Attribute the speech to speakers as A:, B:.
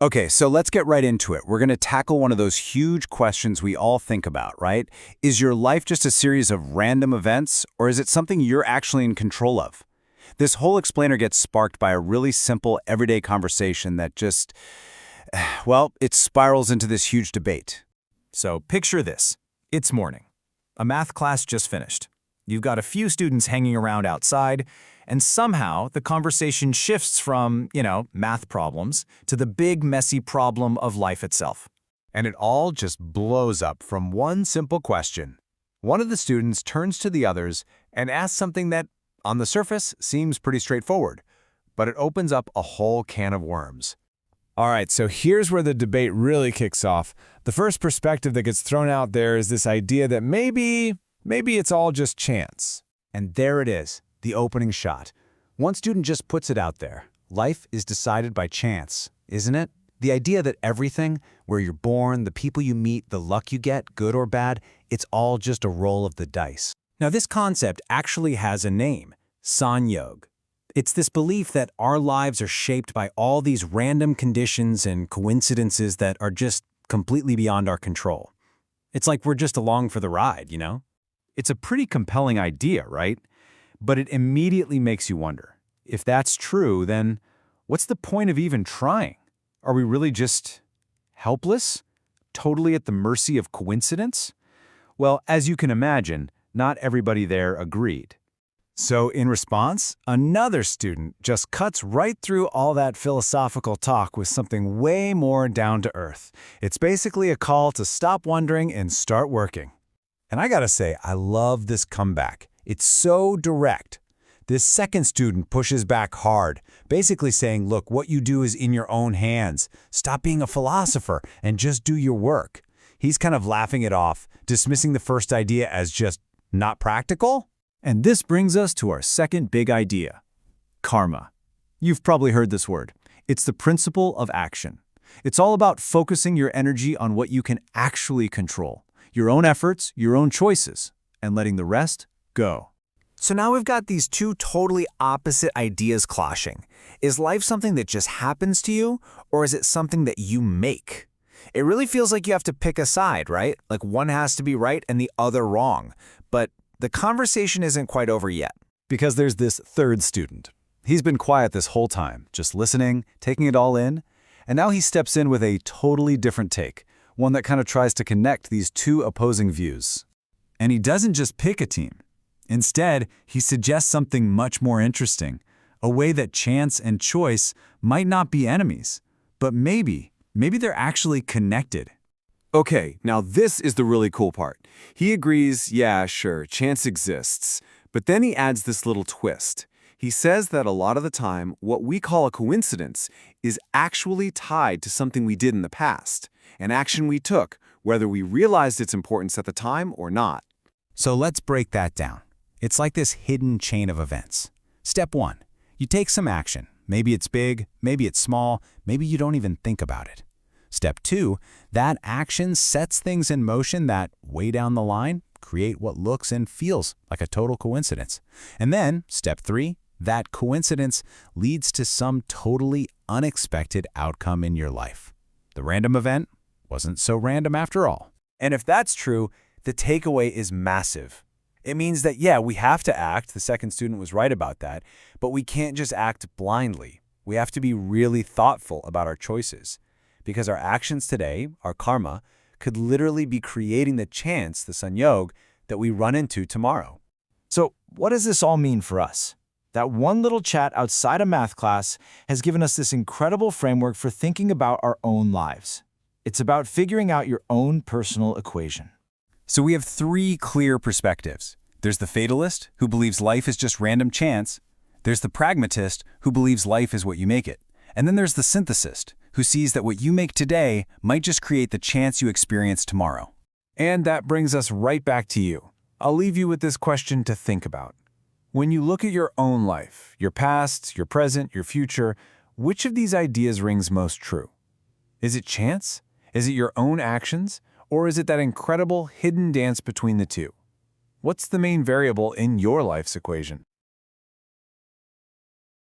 A: Okay, so let's get right into it. We're going to tackle one of those huge questions we all think about, right? Is your life just a series of random events, or is it something you're actually in control of? This whole explainer gets sparked by a really simple, everyday conversation that just, well, it spirals into this huge debate.
B: So picture this. It's morning. A math class just finished. You've got a few students hanging around outside, and somehow the conversation shifts from, math problems to the big, messy problem of life itself.
C: And it all just blows up from one simple question. One of the students turns to the others and asks something that, on the surface, seems pretty straightforward, but it opens up a whole can of worms.
D: All right, so here's where the debate really kicks off. The first perspective that gets thrown out there is this idea that maybe it's all just chance.
A: And there it is, the opening shot. One student just puts it out there. Life is decided by chance, isn't it? The idea that everything, where you're born, the people you meet, the luck you get, good or bad, it's all just a roll of the dice.
B: Now, this concept actually has a name, Sanyog. It's this belief that our lives are shaped by all these random conditions and coincidences that are just completely beyond our control. It's like we're just along for the ride,
A: It's a pretty compelling idea, right? But it immediately makes you wonder. If that's true, then what's the point of even trying? Are we really just helpless? Totally at the mercy of coincidence? Well, as you can imagine, not everybody there agreed. So in response, another student just cuts right through all that philosophical talk with something way more down to earth. It's basically a call to stop wondering and start working. And I gotta say, I love this comeback. It's so direct. This second student pushes back hard, basically saying, look, what you do is in your own hands. Stop being a philosopher and just do your work. He's kind of laughing it off, dismissing the first idea as just not practical.
B: And this brings us to our second big idea, karma. You've probably heard this word. It's the principle of action. It's all about focusing your energy on what you can actually control, your own efforts, your own choices, and letting the rest go.
E: So now we've got these two totally opposite ideas clashing. Is life something that just happens to you, or is it something that you make? It really feels like you have to pick a side, right? Like one has to be right and the other wrong. But the conversation isn't quite over yet.
A: Because there's this third student. He's been quiet this whole time, just listening, taking it all in, and now he steps in with a totally different take, one that kind of tries to connect these two opposing views. And he doesn't just pick a team. Instead, he suggests something much more interesting, a way that chance and choice might not be enemies, but maybe they're actually connected.
F: Okay, now this is the really cool part. He agrees, yeah, sure, chance exists, but then he adds this little twist. He says that a lot of the time, what we call a coincidence is actually tied to something we did in the past, an action we took, whether we realized its importance at the time or not.
A: So let's break that down. It's like this hidden chain of events. Step 1, you take some action. Maybe it's big, maybe it's small, maybe you don't even think about it. Step 2, that action sets things in motion that, way down the line, create what looks and feels like a total coincidence. And then, step 3, that coincidence leads to some totally unexpected outcome in your life. The random event wasn't so random after all.
E: And if that's true, the takeaway is massive. It means that, yeah, we have to act, the second student was right about that, but we can't just act blindly. We have to be really thoughtful about our choices. Because our actions today, our karma, could literally be creating the chance, the Sanyog, that we run into tomorrow.
B: So what does this all mean for us? That one little chat outside a math class has given us this incredible framework for thinking about our own lives. It's about figuring out your own personal equation.
A: So we have 3 clear perspectives. There's the fatalist, who believes life is just random chance. There's the pragmatist, who believes life is what you make it. And then there's the synthesist, who sees that what you make today might just create the chance you experience tomorrow.
D: And that brings us right back to you. I'll leave you with this question to think about. When you look at your own life, your past, your present, your future, which of these ideas rings most true? Is it chance? Is it your own actions? Or is it that incredible hidden dance between the two? What's the main variable in your life's equation?